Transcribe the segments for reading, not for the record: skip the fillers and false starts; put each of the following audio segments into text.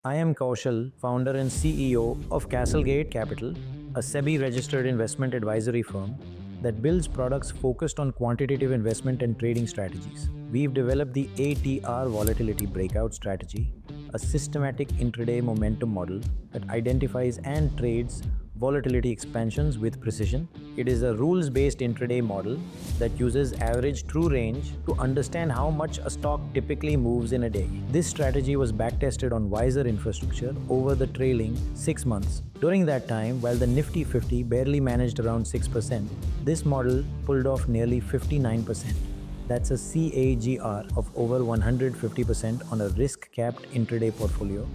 I am Kaushal, founder and CEO of CastleGate Capital, a SEBI-registered investment advisory firm that builds products focused on quantitative investment and trading strategies. We've developed the ATR Volatility Breakout strategy, a systematic intraday momentum model that identifies and trades volatility expansions with precision. It is a rules-based intraday model that uses average true range to understand how much a stock typically moves in a day. This strategy was backtested on Wizzer infrastructure over the trailing 6 months. During that time, while the Nifty 50 barely managed around 6%, this model pulled off nearly 59%. That's a CAGR of over 150% on a risk-capped intraday portfolio.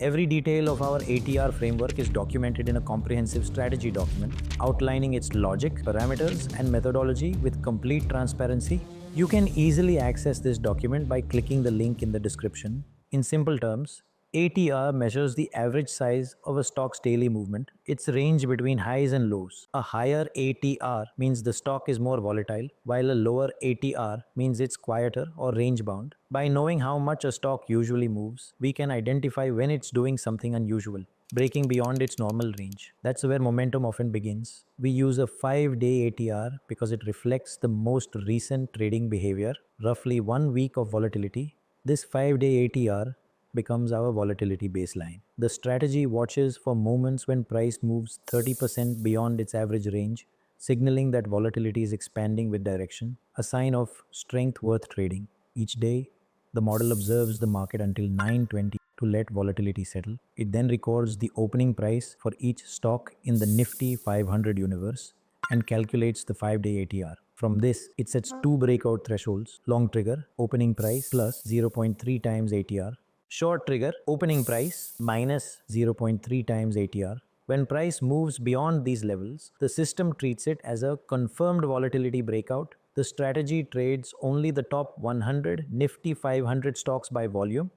Every detail of our ATR framework is documented in a comprehensive strategy document outlining its logic, parameters, and methodology with complete transparency. You can easily access this document by clicking the link in the description. In simple terms, ATR measures the average size of a stock's daily movement, its range between highs and lows. A higher ATR means the stock is more volatile, while a lower ATR means it's quieter or range bound. By knowing how much a stock usually moves, we can identify when it's doing something unusual, breaking beyond its normal range. That's where momentum often begins. We use a 5-day ATR because it reflects the most recent trading behavior, roughly 1 week of volatility. This 5-day ATR becomes our volatility baseline. The strategy watches for moments when price moves 30% beyond its average range, signaling that volatility is expanding with direction, a sign of strength worth trading. Each day, the model observes the market until 9:20 to let volatility settle. It then records the opening price for each stock in the Nifty 500 universe and calculates the 5-day ATR. From this, it sets two breakout thresholds: long trigger, opening price plus 0.3 times ATR; short trigger, opening price minus 0.3 times ATR. When price moves beyond these levels, the system treats it as a confirmed volatility breakout. The strategy trades only the top 100 Nifty 500 stocks by volume,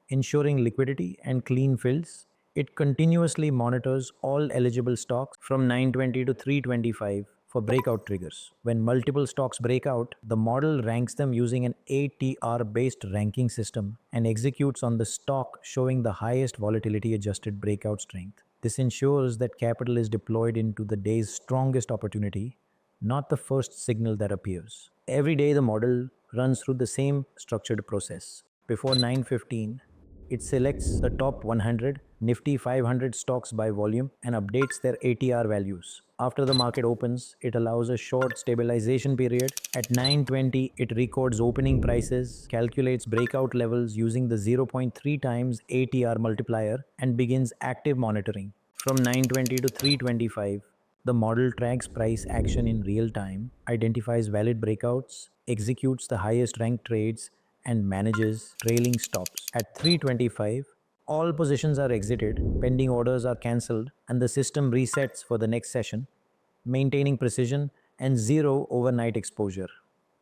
ensuring liquidity and clean fills. It continuously monitors all eligible stocks from 920 to 325 for breakout triggers. When multiple stocks break out, the model ranks them using an ATR-based ranking system and executes on the stock showing the highest volatility-adjusted breakout strength. This ensures that capital is deployed into the day's strongest opportunity, not the first signal that appears. Every day the model runs through the same structured process. Before 9:15, it selects the top 100 Nifty 500 stocks by volume and updates their ATR values. After the market opens, it allows a short stabilization period. At 9:20, it records opening prices, calculates breakout levels using the 0.3 times ATR multiplier, and begins active monitoring. From 9:20 to 3:25, the model tracks price action in real time, identifies valid breakouts, executes the highest ranked trades, and manages trailing stops. At 3:25, all positions are exited, pending orders are cancelled, and the system resets for the next session, maintaining precision and zero overnight exposure.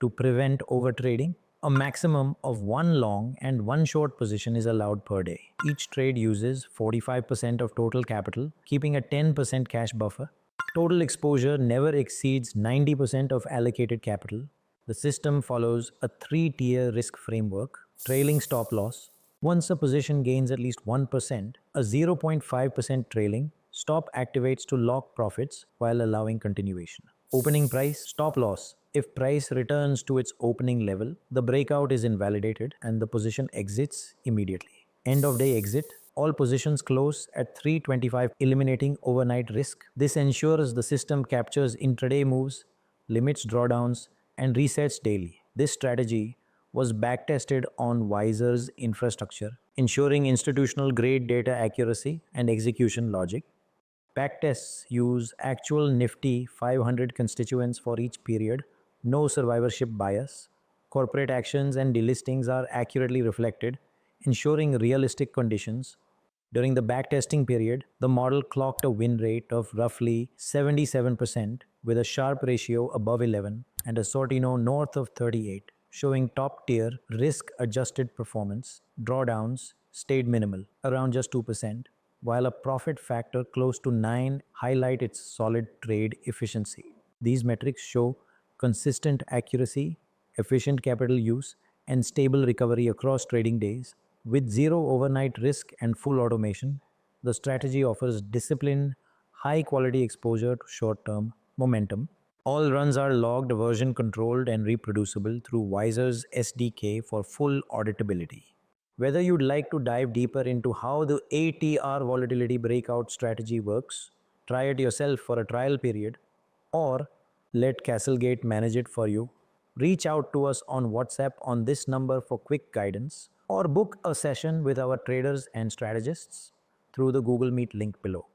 To prevent overtrading, a maximum of one long and one short position is allowed per day. Each trade uses 45% of total capital, keeping a 10% cash buffer. Total exposure never exceeds 90% of allocated capital. The system follows a 3-tier risk framework: trailing stop loss. Once a position gains at least 1%, a 0.5% trailing stop activates to lock profits while allowing continuation. Opening price stop loss. If price returns to its opening level, the breakout is invalidated and the position exits immediately. End of day exit. All positions close at 3:25, eliminating overnight risk. This ensures the system captures intraday moves, limits drawdowns, and resets daily. This strategy was backtested on Wizzer's infrastructure, ensuring institutional grade data accuracy and execution logic. Backtests use actual Nifty 500 constituents for each period, no survivorship bias. Corporate actions and delistings are accurately reflected, ensuring realistic conditions. During the backtesting period, the model clocked a win rate of roughly 77% with a Sharpe ratio above 11 and a Sortino north of 38, showing top-tier risk-adjusted performance. Drawdowns stayed minimal, around just 2%, while a profit factor close to 9 highlight its solid trade efficiency. These metrics show consistent accuracy, efficient capital use, and stable recovery across trading days. With zero overnight risk and full automation, the strategy offers disciplined, high quality exposure to short term momentum. All runs are logged, version controlled, and reproducible through Wizzer's SDK for full auditability. Whether you'd like to dive deeper into how the ATR Volatility Breakout strategy works, try it yourself for a trial period, or let CastleGate manage it for you, reach out to us on WhatsApp on this number for quick guidance, or book a session with our traders and strategists through the Google Meet link below.